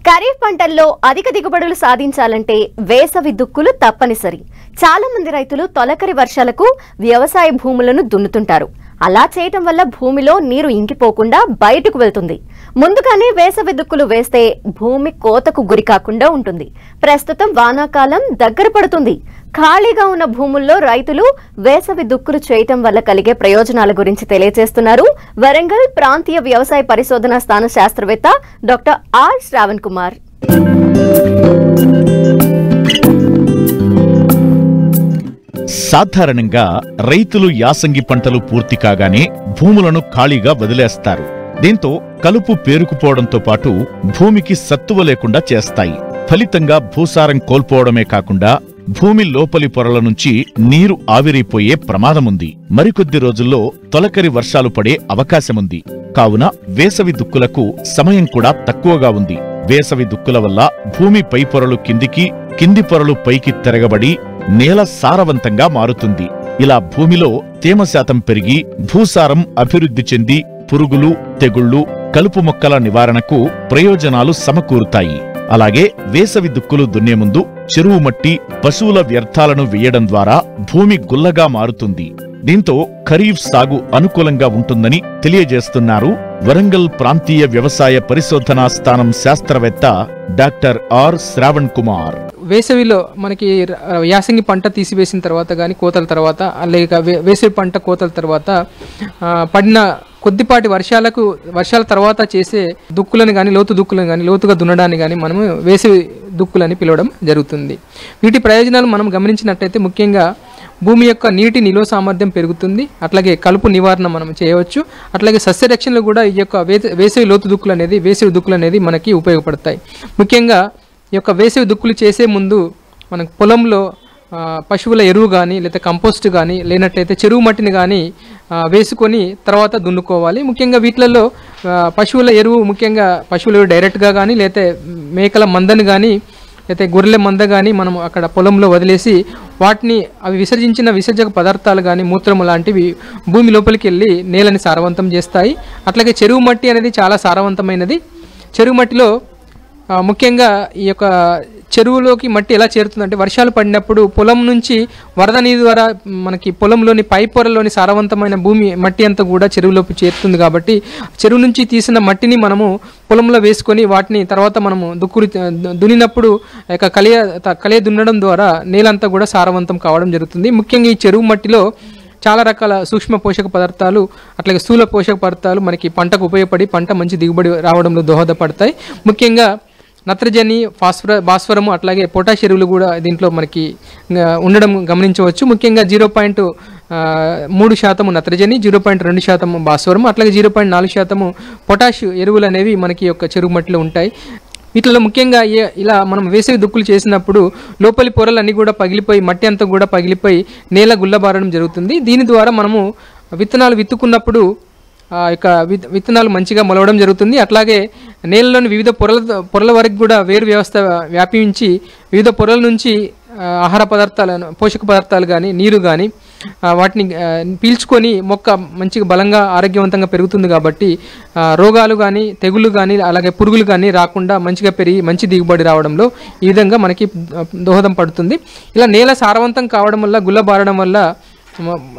ఖరీఫ్ పంటల్లో అధిక దిగుబడులు సాధించాలంటే వేసవి దుక్కులు తప్పనిసరి. చాలా మంది రైతులు తొలకరి వర్షాలకు వ్యవసాయ భూములను దున్నుతుంటారు. అలా చేయటం వల్ల భూమిలో నీరు ఇంకిపోకుండా బయటకు వెళ్తుంది. ముందుగానే వేసవి దుక్కులు వేస్తే భూమి కోతకు గురి కాకుండా ఉంటుంది. ప్రస్తుతం వానాకాలం దగ్గర పడుతుంది. ఖాళీగా ఉన్న భూముల్లో రైతులు వేసవి దుక్కులు చేయటం వల్ల కలిగే ప్రయోజనాల గురించి తెలియజేస్తున్నారు వరంగల్ ప్రాంతీయ వ్యవసాయ పరిశోధనా స్థాన శాస్త్రవేత్త డాక్టర్ ఆర్ శ్రావణ్ కుమార్. సాధారణంగా రైతులు యాసంగి పంటలు పూర్తి కాగానే భూములను ఖాళీగా వదిలేస్తారు. దీంతో కలుపు పేరుకుపోవడంతో పాటు భూమికి సత్తువ లేకుండా చేస్తాయి. ఫలితంగా భూసారం కోల్పోవడమే కాకుండా భూమి లోపలి పొరల నుంచి నీరు ఆవిరైపోయే ప్రమాదముంది. మరికొద్ది రోజుల్లో తొలకరి వర్షాలు పడే అవకాశముంది. కావున వేసవి దుక్కులకు సమయం కూడా తక్కువగా ఉంది. వేసవి దుక్కుల వల్ల భూమి పై పొరలు కిందికి, కింది పొరలు పైకి తిరగబడి నేల సారవంతంగా మారుతుంది. ఇలా భూమిలో తేమ శాతం పెరిగి భూసారం అభివృద్ధి చెంది పురుగులు, తెగుళ్లు, కలుపు మొక్కల నివారణకు ప్రయోజనాలు సమకూరుతాయి. అలాగే వేసవి దుక్కులు దున్నే ముందు చెరువు మట్టి, పశువుల వ్యర్థాలను వేయడం ద్వారా భూమి గుల్లగా మారుతుంది. దీంతో ఖరీఫ్ సాగు అనుకూలంగా ఉంటుందని తెలియజేస్తున్నారు వరంగల్ ప్రాంతీయ వ్యవసాయ పరిశోధనా స్థానం శాస్త్రవేత్త డాక్టర్ ఆర్ శ్రావణ్ కుమార్. వేసవిలో మనకి యాసంగి పంట తీసివేసిన తర్వాత కానీ కోతల తర్వాత, లేక వేసవి పంట కోతల తర్వాత పడిన కొద్దిపాటి వర్షాల తర్వాత చేసే దుక్కులను కానీ, లోతు దుక్కులను కానీ, లోతుగా దున్నడాన్ని కానీ మనము వేసవి దుక్కులని పిలవడం జరుగుతుంది. వీటి ప్రయోజనాలు మనం గమనించినట్టయితే ముఖ్యంగా భూమి యొక్క నీటి నిల్వ సామర్థ్యం పెరుగుతుంది. అట్లాగే కలుపు నివారణ మనం చేయవచ్చు. అట్లాగే సస్యరక్షణలో కూడా ఈ యొక్క వేసవి లోతు దుక్కులు అనేది, వేసవి దుక్కులు అనేది మనకి ఉపయోగపడతాయి. ముఖ్యంగా ఈ యొక్క వేసవి దుక్కులు చేసే ముందు మనకు పొలంలో పశువుల ఎరువు కానీ, లేదా కంపోస్ట్ కానీ, లేనట్లయితే చెరువు మట్టిని కానీ వేసుకొని తర్వాత దున్నుకోవాలి. ముఖ్యంగా వీటిలలో పశువుల ఎరువు, ముఖ్యంగా పశువుల ఎరువు డైరెక్ట్గా కానీ, లేకపోతే మేకల మందని కానీ, లేకపోతే గొర్రెల మంద కానీ మనం అక్కడ పొలంలో వదిలేసి వాటిని అవి విసర్జించిన విసర్జక పదార్థాలు కానీ, మూత్రము లాంటివి భూమి లోపలికి వెళ్ళి నేలని సారవంతం చేస్తాయి. అట్లాగే చెరువు మట్టి అనేది చాలా సారవంతమైనది. చెరువు మట్టిలో ముఖ్యంగా ఈ యొక్క చెరువులోకి మట్టి ఎలా చేరుతుందంటే, వర్షాలు పడినప్పుడు పొలం నుంచి వరద నీరు ద్వారా మనకి పొలంలోని పై పొరలోని సారవంతమైన భూమి మట్టి అంతా కూడా చెరువులోకి చేరుతుంది. కాబట్టి చెరువు నుంచి తీసిన మట్టిని మనము పొలంలో వేసుకొని వాటిని తర్వాత మనము దున్నినప్పుడు కలియ దున్నడం ద్వారా నేలంతా కూడా సారవంతం కావడం జరుగుతుంది. ముఖ్యంగా ఈ చెరువు మట్టిలో చాలా రకాల సూక్ష్మ పోషక పదార్థాలు, అట్లాగే స్థూల పోషక పదార్థాలు మనకి పంటకు ఉపయోగపడి పంట మంచి దిగుబడి రావడంలో దోహదపడతాయి. ముఖ్యంగా నత్రజని, భాస్వరము, అట్లాగే పొటాష్ ఎరువులు కూడా దీంట్లో మనకి ఉండడం గమనించవచ్చు. ముఖ్యంగా 0.3% నత్రజని, 0.2% భాస్వరము, అట్లాగే 0.4% పొటాష్ ఎరువులు అనేవి మనకి యొక్క చెరువు మట్టిలో ఉంటాయి. వీటిలో ముఖ్యంగా ఇలా మనం వేసవి దుక్కులు చేసినప్పుడు లోపలి పొరలన్నీ కూడా పగిలిపోయి మట్టి అంతా కూడా పగిలిపోయి నేల గుల్లబారడం జరుగుతుంది. దీని ద్వారా మనము విత్తనాలు విత్తుకున్నప్పుడు విత్తనాలు మంచిగా మొలవడం జరుగుతుంది. అట్లాగే నేలలోని వివిధ పొరల వరకు కూడా వేరు వ్యవస్థ వ్యాపించి వివిధ పొరల నుంచి ఆహార పదార్థాలను, పోషక పదార్థాలు కానీ, నీరు కానీ వాటిని పీల్చుకొని మొక్క మంచిగా బలంగా ఆరోగ్యవంతంగా పెరుగుతుంది. కాబట్టి రోగాలు కానీ, తెగుళ్ళు కానీ, అలాగే పురుగులు కానీ రాకుండా మంచిగా పెరిగి మంచి దిగుబడి రావడంలో ఈ విధంగా మనకి దోహదం పడుతుంది. ఇలా నేల సారవంతం కావడం వల్ల, గుల్లబారడం వల్ల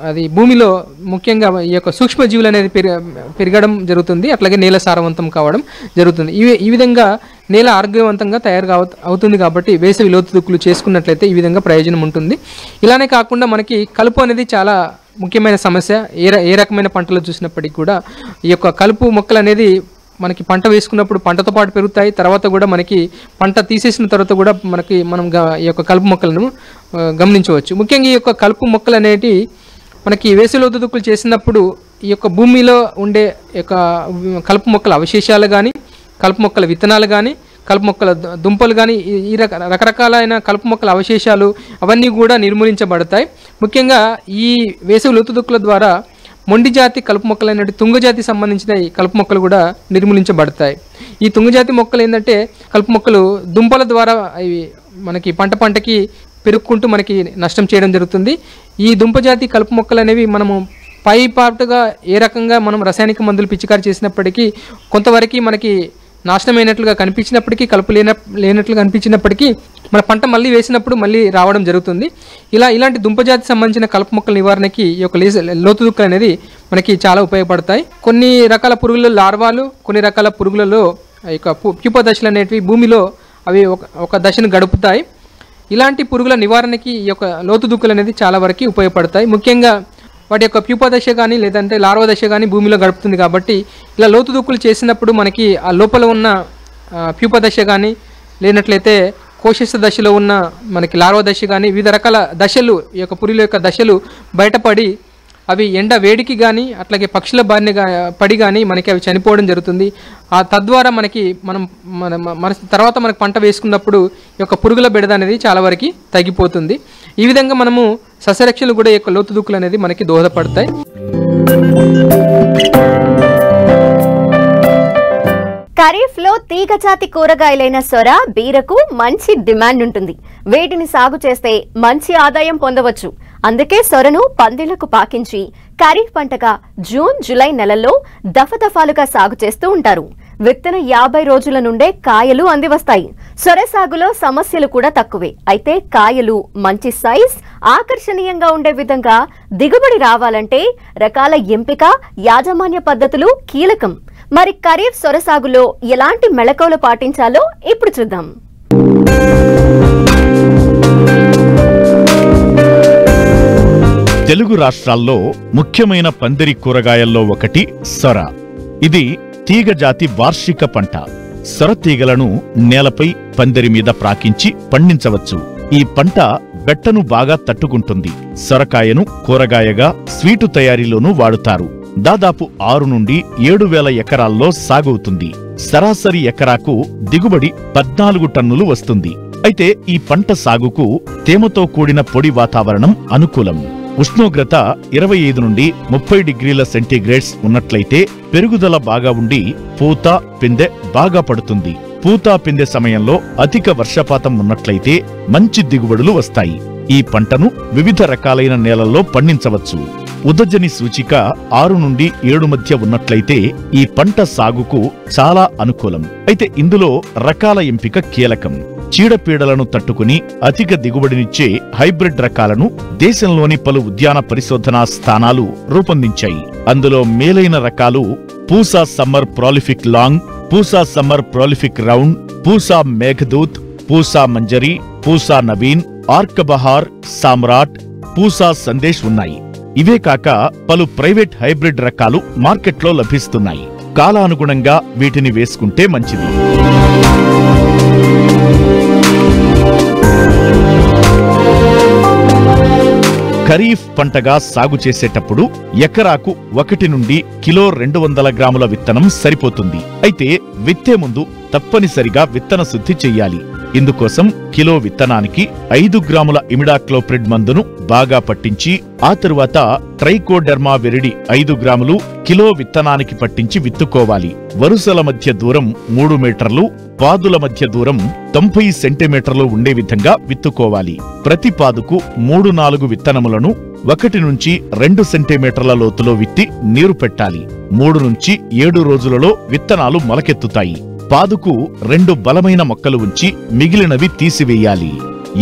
అది భూమిలో ముఖ్యంగా ఈ యొక్క సూక్ష్మజీవులు అనేది పెరగడం జరుగుతుంది. అట్లాగే నేల సారవంతం కావడం జరుగుతుంది. ఈ విధంగా నేల ఆరోగ్యవంతంగా అవుతుంది. కాబట్టి వేసవి లోతు దుక్కులు చేసుకున్నట్లయితే ఈ విధంగా ప్రయోజనం ఉంటుంది. ఇలానే కాకుండా మనకి కలుపు అనేది చాలా ముఖ్యమైన సమస్య. ఏ రకమైన పంటలు చూసినప్పటికీ కూడా ఈ యొక్క కలుపు మొక్కలు అనేది మనకి పంట వేసుకున్నప్పుడు పంటతో పాటు పెరుగుతాయి. తర్వాత కూడా మనకి పంట తీసేసిన తర్వాత కూడా మనం ఈ యొక్క కలుపు మొక్కలను గమనించవచ్చు. ముఖ్యంగా ఈ యొక్క కలుపు మొక్కలు అనేటి మనకి వేసవి లోతు దుక్కులు చేసినప్పుడు ఈ యొక్క భూమిలో ఉండే యొక్క కలుపు మొక్కల అవశేషాలు కానీ, కలుపు మొక్కల విత్తనాలు కానీ, కలుపు మొక్కల దుంపలు కానీ, ఈ రకరకాలైన కలుపు మొక్కల అవశేషాలు అవన్నీ కూడా నిర్మూలించబడతాయి. ముఖ్యంగా ఈ వేసవి లోతు దుక్కుల ద్వారా మొండి జాతి కలుపు మొక్కలైన తుంగజాతి సంబంధించిన ఈ కలుపు మొక్కలు కూడా నిర్మూలించబడతాయి. ఈ తుంగజాతి మొక్కలు ఏంటంటే కలుపు మొక్కలు దుంపల ద్వారా ఇవి మనకి పంటకి పెరుక్కుంటూ మనకి నష్టం చేయడం జరుగుతుంది. ఈ దుంపజాతి కలుపు మొక్కలు అనేవి మనము పై పాటుగా ఏ రకంగా మనం రసాయనిక మందులు పిచికారి చేసినప్పటికీ కొంతవరకు మనకి నాశనమైనట్లుగా కనిపించినప్పటికీ, కలుపు లేనట్లుగా కనిపించినప్పటికీ మన పంట మళ్ళీ వేసినప్పుడు మళ్ళీ రావడం జరుగుతుంది. ఇలాంటి దుంపజాతి సంబంధించిన కలుపు మొక్కల నివారణకి ఈ యొక్క లోతు దుక్కులు అనేది మనకి చాలా ఉపయోగపడతాయి. కొన్ని రకాల పురుగుల లార్వాలు, కొన్ని రకాల పురుగులలో ఈ యొక్క ప్యూప దశలు అనేటివి భూమిలో అవి ఒక దశను గడుపుతాయి. ఇలాంటి పురుగుల నివారణకి ఈ యొక్క లోతు దుక్కులు అనేది చాలా వరకు ఉపయోగపడతాయి. ముఖ్యంగా వాటి యొక్క ప్యూప దశ కానీ లేదంటే లార్వ దశ కానీ భూమిలో గడుపుతుంది కాబట్టి ఇలా లోతు దుక్కులు చేసినప్పుడు మనకి ఆ లోపల ఉన్న ప్యూప దశ కానీ లేనట్లయితే కోశస్థ దశలో ఉన్న మనకి లార్వ దశ కానీ వివిధ రకాల దశలు ఈ యొక్క పురుగుల యొక్క దశలు బయటపడి అవి ఎండ వేడికి కానీ అట్లాగే పక్షుల బారిన పడి కానీ మనకి అవి చనిపోవడం జరుగుతుంది. తద్వారా మనకి మన తర్వాత మనకు పంట వేసుకున్నప్పుడు ఈ యొక్క పురుగుల బెడద అనేది చాలా వరకు తగ్గిపోతుంది. ఈ విధంగా మనము సస్యరక్షణలు కూడా ఈ యొక్క లోతు దుక్కులు అనేది మనకి దోహదపడతాయి. ఖరీఫ్లో తీగజాతి కూరగాయలైన సొర, బీరకు మంచి డిమాండ్ ఉంటుంది. వీటిని సాగు చేస్తే మంచి ఆదాయం పొందవచ్చు. అందుకే సొరను పందిళ్లకు పాకించి ఖరీఫ్ పంటగా జూన్, జూలై నెలల్లో దఫదఫాలుగా సాగు చేస్తూ ఉంటారు. విత్తన 50 రోజుల నుండే కాయలు అందివస్తాయి. సొర సాగులో సమస్యలు కూడా తక్కువే. అయితే కాయలు మంచి సైజ్, ఆకర్షణీయంగా ఉండే విధంగా దిగుబడి రావాలంటే రకాల ఎంపిక, యాజమాన్య పద్ధతులు కీలకం. మరి ఖరీఫ్ సొర సాగులో ఎలాంటి మెళకువలు పాటించాలో ఇప్పుడు చూద్దాం. తెలుగు రాష్ట్రాల్లో ముఖ్యమైన పందిరి కూరగాయల్లో ఒకటి సొర. ఇది తీగజాతి వార్షిక పంట. సొర తీగలను నేలపై పందిరి మీద ప్రాకించి పండించవచ్చు. ఈ పంట బెట్టను బాగా తట్టుకుంటుంది. సొరకాయను కూరగాయగా స్వీటు తయారీలోనూ వాడుతారు. దాదాపు 6 నుండి 7,000 ఎకరాల్లో సాగవుతుంది. సరాసరి ఎకరాకు దిగుబడి 14 టన్నులు వస్తుంది. అయితే ఈ పంట సాగుకు తేమతో కూడిన పొడి వాతావరణం అనుకూలం. ఉష్ణోగ్రత 25 నుండి 30 డిగ్రీల సెంటీగ్రేడ్స్ ఉన్నట్లయితే పెరుగుదల బాగా ఉండి పూత, పిందె బాగా పడుతుంది. పూత, పిందె సమయంలో అధిక వర్షపాతం ఉన్నట్లయితే మంచి దిగుబడులు వస్తాయి. ఈ పంటను వివిధ రకాలైన నేలల్లో పండించవచ్చు. ఉదజని సూచిక 6 నుండి 7 మధ్య ఉన్నట్లయితే ఈ పంట సాగుకు చాలా అనుకూలం. అయితే ఇందులో రకాల ఎంపిక కీలకం. చీడపీడలను తట్టుకుని అధిక దిగుబడినిచ్చే హైబ్రిడ్ రకాలను దేశంలోని పలు ఉద్యాన పరిశోధనా స్థానాలు రూపొందించాయి. అందులో మేలైన రకాలు Pusa summer prolific long, Pusa summer prolific round, Pusa Meghdoot, Pusa Manjari, Pusa Naveen, Arka Bahar, Samrat, Pusa Sandesh ఉన్నాయి. ఇవే కాక పలు ప్రైవేట్ హైబ్రిడ్ రకాలు మార్కెట్లో లభిస్తున్నాయి. కాలానుగుణంగా వీటిని వేసుకుంటే మంచిది. ఖరీఫ్ పంటగా సాగు చేసేటప్పుడు ఎకరాకు 1 నుండి కిలో 200 గ్రాముల విత్తనం సరిపోతుంది. అయితే విత్తే ముందు తప్పనిసరిగా విత్తన శుద్ధి చెయ్యాలి. ఇందుకోసం కిలో విత్తనానికి 5 గ్రాముల ఇమిడాక్లోప్రిడ్ మందును బాగా పట్టించి ఆ తరువాత ట్రైకోడెర్మా విరిడి 5 గ్రాములు కిలో విత్తనానికి పట్టించి విత్తుకోవాలి. వరుసల మధ్య దూరం 3 మీటర్లు, పాదుల మధ్య దూరం 90 సెంటీమీటర్లు ఉండే విధంగా విత్తుకోవాలి. ప్రతి పాదుకు 3-4 విత్తనములను 1 నుంచి 2 సెంటీమీటర్ల లోతులో విత్తి నీరు పెట్టాలి. 3 నుంచి 7 రోజులలో విత్తనాలు మొలకెత్తుతాయి. పాదుకు 2 బలమైన మొక్కలు ఉంచి మిగిలినవి తీసివేయాలి.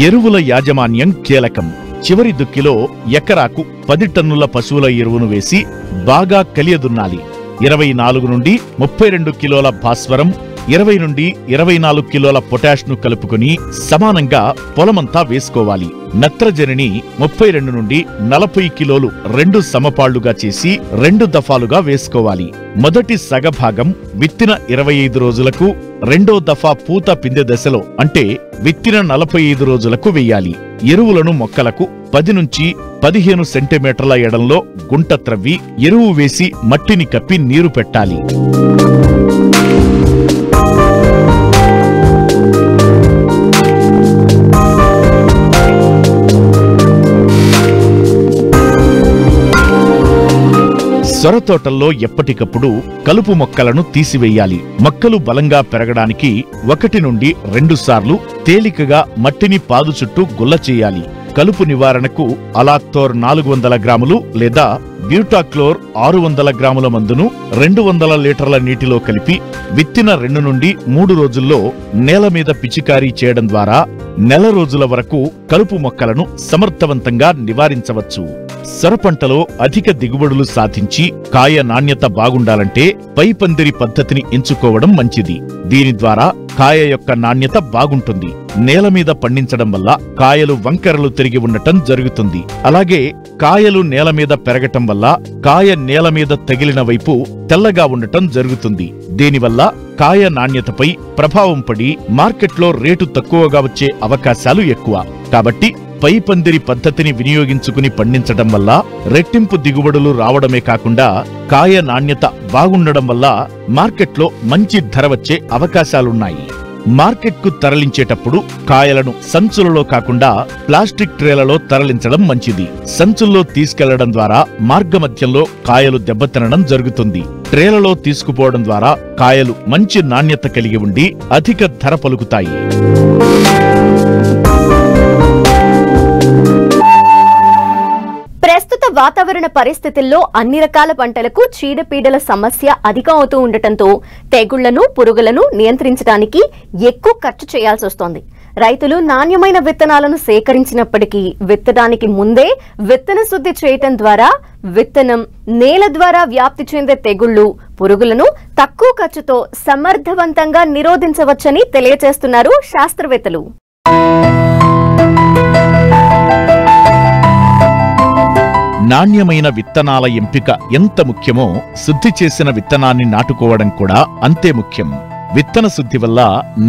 ఎరువుల యాజమాన్యం కీలకం. చివరి దుక్కిలో ఎకరాకు 10 టన్నుల పశువుల ఎరువును వేసి బాగా కలియదున్నాలి. 24 నుండి 32 కిలోల భాస్వరం, 20 నుండి 24 కిలోల పొటాష్ను కలుపుకుని సమానంగా పొలమంతా వేసుకోవాలి. నత్రజనిని 32 నుండి 40 కిలోలు 2 సమపాళ్లుగా చేసి 2 దఫాలుగా వేసుకోవాలి. మొదటి సగభాగం విత్తిన 25 రోజులకు, రెండో దఫా పూత పిందె దశలో అంటే విత్తిన 45 రోజులకు వెయ్యాలి. ఎరువులను మొక్కలకు 10 నుంచి 15 సెంటీమీటర్ల ఎడంలో గుంట త్రవ్వి ఎరువు వేసి మట్టిని కప్పి నీరు పెట్టాలి. సొరతోటల్లో ఎప్పటికప్పుడు కలుపు మొక్కలను తీసివేయాలి. మొక్కలు బలంగా పెరగడానికి 1 నుండి 2 సార్లు తేలికగా మట్టిని పాదు చుట్టూ గుల్ల చేయాలి. కలుపు నివారణకు అలాక్తోర్ 400 గ్రాములు లేదా బ్యూటాక్లోర్ 600 గ్రాముల మందును 200 లీటర్ల నీటిలో కలిపి విత్తిన 2 నుండి 3 రోజుల్లో నేల మీద పిచికారీ చేయడం ద్వారా నెల రోజుల వరకు కలుపు మొక్కలను సమర్థవంతంగా నివారించవచ్చు. సొరపంటలో అధిక దిగుబడులు సాధించి కాయ నాణ్యత బాగుండాలంటే పైపందిరి పద్ధతిని ఎంచుకోవడం మంచిది. దీని ద్వారా కాయ యొక్క నాణ్యత బాగుంటుంది. నేల మీద పండించడం వల్ల కాయలు వంకరలు తిరిగి ఉండటం జరుగుతుంది. అలాగే కాయలు నేల మీద పెరగటం వల్ల కాయ నేల మీద తగిలిన వైపు తెల్లగా ఉండటం జరుగుతుంది. దీనివల్ల కాయ నాణ్యతపై ప్రభావం పడి మార్కెట్లో రేటు తక్కువగా వచ్చే అవకాశాలు ఎక్కువ. కాబట్టి పైపందిరి పద్ధతిని వినియోగించుకుని పండించడం వల్ల రెట్టింపు దిగుబడులు రావడమే కాకుండా కాయ నాణ్యత బాగుండడం వల్ల మార్కెట్లో మంచి ధర వచ్చే అవకాశాలున్నాయి. మార్కెట్కు తరలించేటప్పుడు కాయలను సంచులలో కాకుండా ప్లాస్టిక్ ట్రేలలో తరలించడం మంచిది. సంచుల్లో తీసుకెళ్లడం ద్వారా మార్గమధ్యంలో కాయలు దెబ్బతినడం జరుగుతుంది. ట్రేలలో తీసుకుపోవడం ద్వారా కాయలు మంచి నాణ్యత కలిగి ఉండి అధిక ధర పలుకుతాయి. ప్రస్తుత వాతావరణ పరిస్థితుల్లో అన్ని రకాల పంటలకు చీడపీడల సమస్య అధికం అవుతూ ఉండటంతో తెగుళ్లను, పురుగులను నియంత్రించడానికి ఎక్కువ ఖర్చు చేయాల్సి వస్తోంది. రైతులు నాణ్యమైన విత్తనాలను సేకరించినప్పటికీ విత్తడానికి ముందే విత్తన శుద్ధి చేయటం ద్వారా విత్తనం, నేల ద్వారా వ్యాప్తి చెందే తెగుళ్లు, పురుగులను తక్కువ ఖర్చుతో సమర్థవంతంగా నిరోధించవచ్చని తెలియజేస్తున్నారు శాస్త్రవేత్తలు. నాణ్యమైన విత్తనాల ఎంపిక ఎంత ముఖ్యమో శుద్ధి చేసిన విత్తనాన్ని నాటుకోవడం కూడా అంతే ముఖ్యం. విత్తన శుద్ధి వల్ల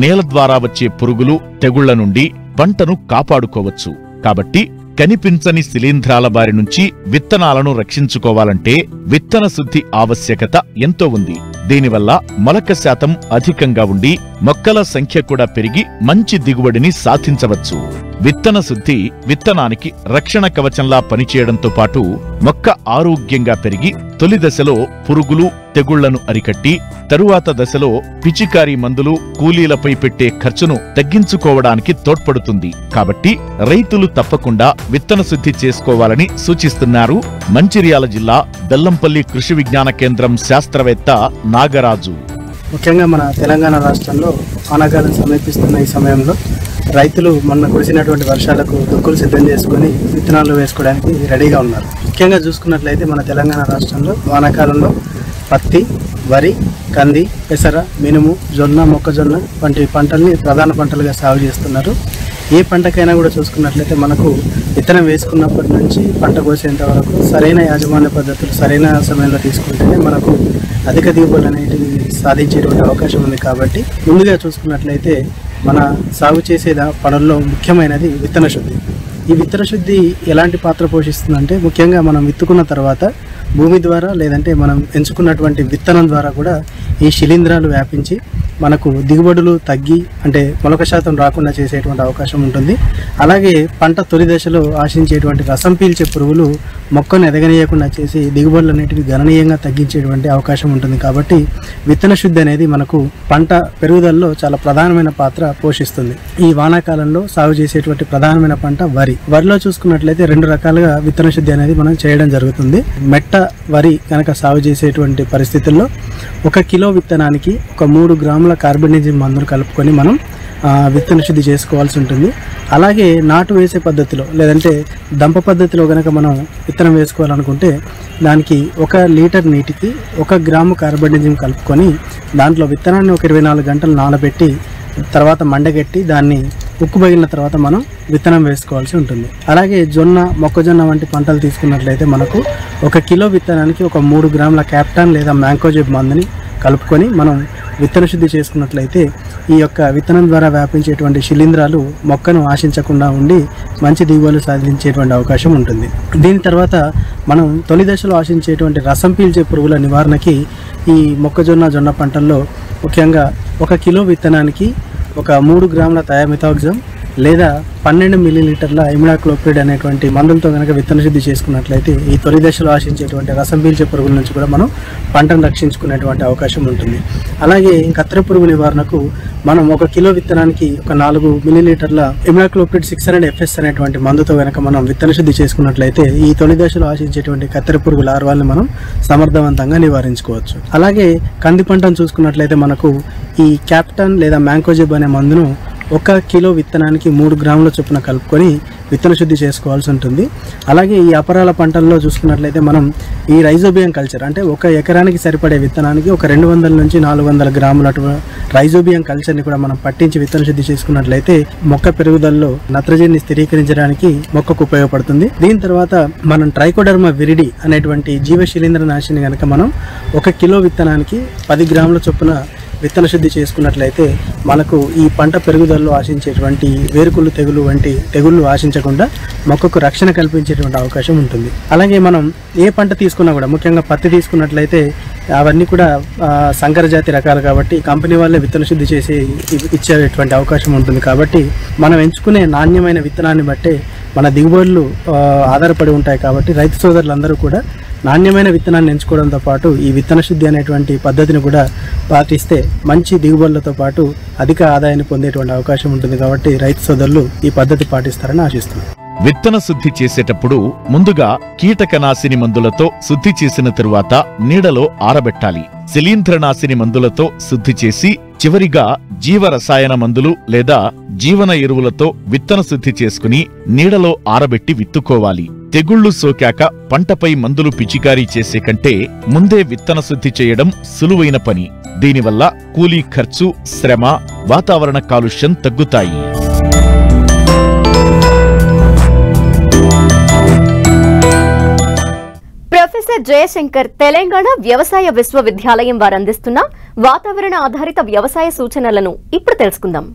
నేల ద్వారా వచ్చే పురుగులు, తెగుళ్ల నుండి పంటను కాపాడుకోవచ్చు. కాబట్టి కనిపించని శిలీంధ్రాల బారి నుంచి విత్తనాలను రక్షించుకోవాలంటే విత్తన శుద్ధి ఆవశ్యకత ఎంతో ఉంది. దీనివల్ల మొలక శాతం అధికంగా ఉండి మొక్కల సంఖ్య కూడా పెరిగి మంచి దిగుబడిని సాధించవచ్చు. విత్తన శుద్ధి విత్తనానికి రక్షణ కవచంలా పనిచేయడంతో పాటు మొక్క ఆరోగ్యంగా పెరిగి తొలి దశలో పురుగులు, తెగుళ్లను అరికట్టి తరువాత దశలో పిచికారీ మందులు, కూలీలపై పెట్టే ఖర్చును తగ్గించుకోవడానికి తోడ్పడుతుంది. కాబట్టి రైతులు తప్పకుండా విత్తన శుద్ధి చేసుకోవాలని సూచిస్తున్నారు మంచిర్యాల జిల్లా బెల్లంపల్లి కృషి విజ్ఞాన కేంద్రం శాస్త్రవేత్త నాగరాజు. ముఖ్యంగా మన తెలంగాణ రాష్ట్రంలో వానాకాలం సమీపిస్తున్న ఈ సమయంలో రైతులు మొన్న కురిసినటువంటి వర్షాలకు దుక్కులు సిద్ధం చేసుకుని విత్తనాలు వేసుకోవడానికి రెడీగా ఉన్నారు. ముఖ్యంగా చూసుకున్నట్లయితే మన తెలంగాణ రాష్ట్రంలో వానాకాలంలో పత్తి, వరి, కంది, పెసర, మినుము, జొన్న, మొక్కజొన్న వంటి పంటల్ని ప్రధాన పంటలుగా సాగు చేస్తున్నారు. ఏ పంటకైనా కూడా చూసుకున్నట్లయితే మనకు విత్తనం వేసుకున్నప్పటి నుంచి పంట కోసేంత వరకు సరైన యాజమాన్య పద్ధతులు సరైన సమయంలో తీసుకుంటేనే మనకు అధిక దిగుబడులు అనేటివి సాధించేటువంటి అవకాశం ఉంది. కాబట్టి ముందుగా చూసుకున్నట్లయితే మన సాగు చేసే పనుల్లో ముఖ్యమైనది విత్తన శుద్ధి. ఈ విత్తన శుద్ధి ఎలాంటి పాత్ర పోషిస్తుందంటే ముఖ్యంగా మనం విత్తుకున్న తర్వాత భూమి ద్వారా లేదంటే మనం ఎంచుకున్నటువంటి విత్తనం ద్వారా కూడా ఈ శిలీంధ్రాలు వ్యాపించి మనకు దిగుబడులు తగ్గి అంటే మొలక శాతం రాకుండా చేసేటువంటి అవకాశం ఉంటుంది. అలాగే పంట తొలి దశలో ఆశించేటువంటి రసం పీల్చే పురుగులు మొక్కను ఎదగనీయకుండా చేసి దిగుబడులు అనేటివి గణనీయంగా తగ్గించేటువంటి అవకాశం ఉంటుంది. కాబట్టి విత్తన శుద్ధి అనేది మనకు పంట పెరుగుదలలో చాలా ప్రధానమైన పాత్ర పోషిస్తుంది. ఈ వానాకాలంలో సాగు చేసేటువంటి ప్రధానమైన పంట వరి. వరిలో చూసుకున్నట్లయితే 2 రకాలుగా విత్తన శుద్ధి అనేది మనం చేయడం జరుగుతుంది. మెట్ట వరి కనుక సాగు చేసేటువంటి పరిస్థితుల్లో 1 కిలో విత్తనానికి ఒక 3 గ్రాముల కార్బనిజం మందును కలుపుకొని మనం విత్తన శుద్ధి చేసుకోవాల్సి ఉంటుంది. అలాగే నాటు వేసే పద్ధతిలో లేదంటే దంప పద్ధతిలో కనుక మనం విత్తనం వేసుకోవాలనుకుంటే దానికి 1 లీటర్ నీటికి 1 గ్రాము కార్బనిజం కలుపుకొని దాంట్లో విత్తనాన్ని ఒక 24 గంటలు నానబెట్టి తర్వాత మండగట్టి దాన్ని ఉక్కుబగిలిన తర్వాత మనం విత్తనం వేసుకోవాల్సి ఉంటుంది. అలాగే జొన్న, మొక్కజొన్న వంటి పంటలు తీసుకున్నట్లయితే మనకు 1 కిలో విత్తనానికి ఒక 3 గ్రాముల క్యాప్టాన్ లేదా మ్యాంకోజెబ్ మందుని కలుపుకొని మనం విత్తన శుద్ధి చేసుకున్నట్లయితే ఈ యొక్క విత్తనం ద్వారా వ్యాపించేటువంటి శిలీంధ్రాలు మొక్కను ఆశించకుండా ఉండి మంచి దిగుబడులు సాధించేటువంటి అవకాశం ఉంటుంది. దీని తర్వాత మనం తొలి దశలో ఆశించేటువంటి రసం పీల్చే పురుగుల నివారణకి ఈ మొక్కజొన్న, జొన్న పంటల్లో ముఖ్యంగా 1 కిలో విత్తనానికి ఒక 3 గ్రాముల థయామిథాక్సమ్ లేదా 12 మిల్లీలీటర్ల ఇమిడాక్లోప్రిడ్ అనేటువంటి మందులతో కనుక విత్తన శుద్ధి చేసుకున్నట్లయితే ఈ తొలి దశలో ఆశించేటువంటి రసం పీల్చే పురుగుల నుంచి కూడా మనం పంటను రక్షించుకునేటువంటి అవకాశం ఉంటుంది. అలాగే కత్తెర పురుగు నివారణకు మనం 1 కిలో విత్తనానికి ఒక 4 మిల్లీలీటర్ల ఇమిడాక్లోప్రిడ్ 600 FS అనేటువంటి మందుతో కనుక మనం విత్తన శుద్ధి చేసుకున్నట్లయితే ఈ తొలి దశలో ఆశించేటువంటి కత్తెర పురుగు లార్వాల్ని మనం సమర్థవంతంగా నివారించుకోవచ్చు. అలాగే కంది పంటను చూసుకున్నట్లయితే మనకు ఈ క్యాప్టన్ లేదా మ్యాంకోజెబ్ అనే మందును 1 కిలో విత్తనానికి 3 గ్రాముల చొప్పున కలుపుకొని విత్తన శుద్ధి చేసుకోవాల్సి ఉంటుంది. అలాగే ఈ అపరాల పంటల్లో చూసుకున్నట్లయితే మనం ఈ రైజోబియం కల్చర్ అంటే 1 ఎకరానికి సరిపడే విత్తనానికి ఒక 200 నుంచి 400 గ్రాముల రైజోబియం కల్చర్ని కూడా మనం పట్టించి విత్తన శుద్ధి చేసుకున్నట్లయితే మొక్క పెరుగుదలలో నత్రజనిని స్థిరీకరించడానికి మొక్కకు ఉపయోగపడుతుంది. దీని తర్వాత మనం ట్రైకోడర్మా విరిడి అనేటువంటి జీవ శిలీంద్ర నాశిని కనుక మనం 1 కిలో విత్తనానికి 10 గ్రాముల చొప్పున విత్తన శుద్ధి చేసుకున్నట్లయితే మనకు ఈ పంట పెరుగుదలలో ఆశించేటువంటి వేరుకుళ్ళు తెగులు వంటి తెగుళ్ళు ఆశించకుండా మొక్కకు రక్షణ కల్పించేటువంటి అవకాశం ఉంటుంది. అలాగే మనం ఏ పంట తీసుకున్నా కూడా ముఖ్యంగా పత్తి తీసుకున్నట్లయితే అవన్నీ కూడా సంకర జాతి రకాలు కాబట్టి కంపెనీ వాళ్ళే విత్తన శుద్ధి చేసి ఇచ్చేటువంటి అవకాశం ఉంటుంది. కాబట్టి మనం ఎంచుకునే నాణ్యమైన విత్తనాన్ని బట్టే మన దిగుబడులు ఆధారపడి ఉంటాయి. కాబట్టి రైతు సోదరులందరూ కూడా నాణ్యమైన విత్తనాన్ని ఎంచుకోవడంతో పాటు ఈ విత్తన శుద్ధి అనేటువంటి పద్ధతిని కూడా పాటిస్తే మంచి దిగుబడులతో పాటు అధిక ఆదాయాన్ని పొందేటువంటి అవకాశం ఉంటుంది. కాబట్టి రైతు సోదరులు ఈ పద్ధతి పాటిస్తారని ఆశిస్తున్నాను. విత్తన శుద్ధి చేసేటప్పుడు ముందుగా కీటకనాశిని మందులతో శుద్ధి చేసిన తరువాత నీడలో ఆరబెట్టాలి. శిలీంధ్రనాశిని మందులతో శుద్ధి చేసి చివరిగా జీవరసాయన మందులు లేదా జీవన ఎరువులతో విత్తన శుద్ధి చేసుకుని నీడలో ఆరబెట్టి విత్తుకోవాలి. తెగుళ్లు సోకాక పంటపై మందులు పిచికారీ చేసే కంటే ముందే విత్తన శుద్ధి చేయడం సులువైన పని. దీనివల్ల కూలీ ఖర్చు, శ్రమ, వాతావరణ కాలుష్యం తగ్గుతాయి. ప్రొఫెసర్ జయశంకర్ తెలంగాణ వ్యవసాయ విశ్వవిద్యాలయం వారు అందిస్తున్న వాతావరణ ఆధారిత వ్యవసాయ సూచనలను ఇప్పుడు తెలుసుకుందాం.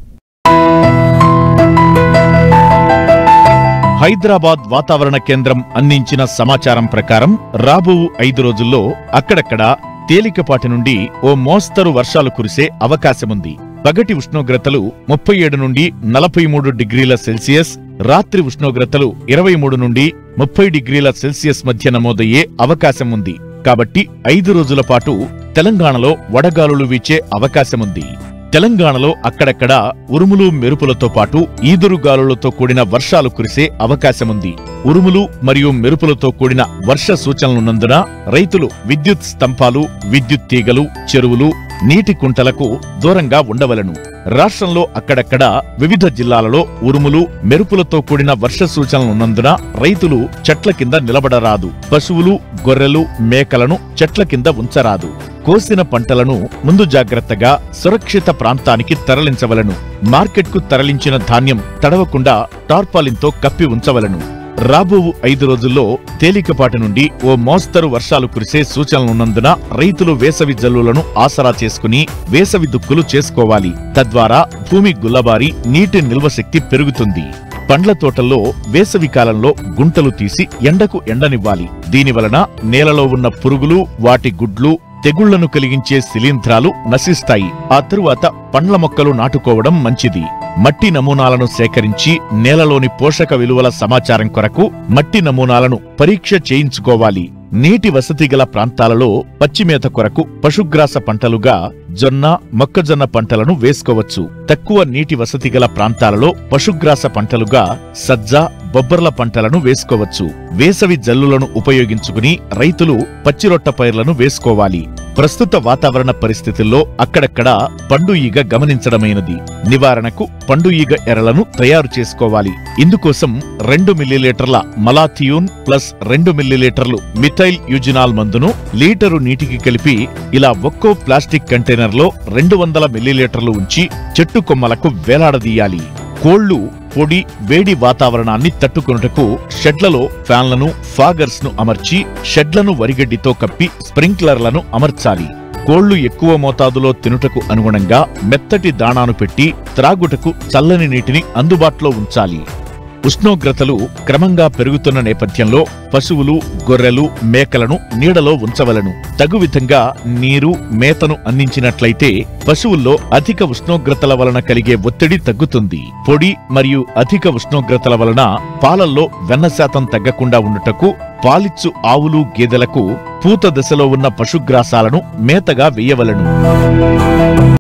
హైదరాబాద్ వాతావరణ కేంద్రం అందించిన సమాచారం ప్రకారం రాబో 5 రోజుల్లో అక్కడక్కడ తేలికపాటి నుండి ఓ మోస్తరు వర్షాలు కురిసే అవకాశముంది. పగటి ఉష్ణోగ్రతలు 37 నుండి 43 డిగ్రీల సెల్సియస్, రాత్రి ఉష్ణోగ్రతలు 23 నుండి 30 డిగ్రీల సెల్సియస్ మధ్య నమోదయ్యే అవకాశం ఉంది. కాబట్టి 5 రోజుల పాటు తెలంగాణలో వడగాలులు వీచే అవకాశముంది. తెలంగాణలో అక్కడక్కడ ఉరుములు మెరుపులతో పాటు ఈదురుగాలులతో కూడిన వర్షాలు కురిసే అవకాశముంది. ఉరుములు మరియు మెరుపులతో కూడిన వర్ష సూచనలున్నందున రైతులు విద్యుత్ స్తంభాలు, విద్యుత్ తీగలు, చెరువులు, నీటి కుంటలకు దూరంగా ఉండవలను. రాష్ట్రంలో అక్కడక్కడ వివిధ జిల్లాలలో ఉరుములు, మెరుపులతో కూడిన వర్ష సూచనలున్నందున రైతులు చెట్ల కింద నిలబడరాదు. పశువులు, గొర్రెలు, మేకలను చెట్ల కింద ఉంచరాదు. కోసిన పంటలను ముందు జాగ్రత్తగా సురక్షిత ప్రాంతానికి తరలించవలను. మార్కెట్కు తరలించిన ధాన్యం తడవకుండా టార్పాలిన్తో కప్పి ఉంచవలను. రాబో 5 రోజుల్లో తేలికపాటి నుండి ఓ మోస్తరు వర్షాలు కురిసే సూచనలున్నందున రైతులు వేసవి జల్లులను ఆసరా చేసుకుని వేసవి దుక్కులు చేసుకోవాలి. తద్వారా భూమి గుల్లబారి నీటి నిల్వ శక్తి పెరుగుతుంది. పండ్ల తోటల్లో వేసవి కాలంలో గుంటలు తీసి ఎండకు ఎండనివ్వాలి. దీనివలన నేలలో ఉన్న పురుగులు, వాటి గుడ్లు, తెగుళ్లను కలిగించే శిలీంధ్రాలు నశిస్తాయి. ఆ తరువాత పండ్ల మొక్కలు నాటుకోవడం మంచిది. మట్టి నమూనాలను సేకరించి నేలలోని పోషక విలువల సమాచారం కొరకు మట్టి నమూనాలను పరీక్ష చేయించుకోవాలి. నీటి వసతి గల ప్రాంతాలలో పచ్చిమేత కొరకు పశుగ్రాస పంటలుగా జొన్న, మొక్కజొన్న పంటలను వేసుకోవచ్చు. తక్కువ నీటి వసతి గల ప్రాంతాలలో పశుగ్రాస పంటలుగా సజ్జ, బొబ్బర్ల పంటలను వేసుకోవచ్చు. వేసవి జల్లులను ఉపయోగించుకుని రైతులు పచ్చిరొట్ట పైర్లను వేసుకోవాలి. ప్రస్తుత వాతావరణ పరిస్థితుల్లో అక్కడక్కడ పండు ఈగ గమనించడమైనది. నివారణకు పండు ఈగ ఎరలను తయారు చేసుకోవాలి. ఇందుకోసం 2 మిల్లీలీటర్ల మలాథియూన్ ప్లస్ 2 మిల్లీలీటర్లు మిథైల్ యూజినాల్ మందును లీటరు నీటికి కలిపి ఇలా ఒక్కో ప్లాస్టిక్ కంటైనర్లో 200 మిల్లీలీటర్లు ఉంచి చెట్టు కొమ్మలకు వేలాడదీయాలి. కోళ్లు పొడి, వేడి వాతావరణాన్ని తట్టుకొనుటకు షెడ్లలో ఫ్యాన్లను, ఫాగర్స్ ను అమర్చి షెడ్లను వరిగడ్డితో కప్పి స్ప్రింక్లర్లను అమర్చాలి. కోళ్లు ఎక్కువ మోతాదులో తినుటకు అనుగుణంగా మెత్తటి దాణాను పెట్టి త్రాగుటకు చల్లని నీటిని అందుబాటులో ఉంచాలి. ఉష్ణోగ్రతలు క్రమంగా పెరుగుతున్న నేపథ్యంలో పశువులు, గొర్రెలు, మేకలను నీడలో ఉంచవలను. తగు విధంగా నీరు, మేతను అందించినట్లయితే పశువుల్లో అధిక ఉష్ణోగ్రతల వలన కలిగే ఒత్తిడి తగ్గుతుంది. పొడి మరియు అధిక ఉష్ణోగ్రతల వలన పాలల్లో వెన్న శాతం తగ్గకుండా ఉండుటకు పాలిచ్చు ఆవులు, గేదెలకు పూత దశలో ఉన్న పశుగ్రాసాలను మేతగా వేయవలను.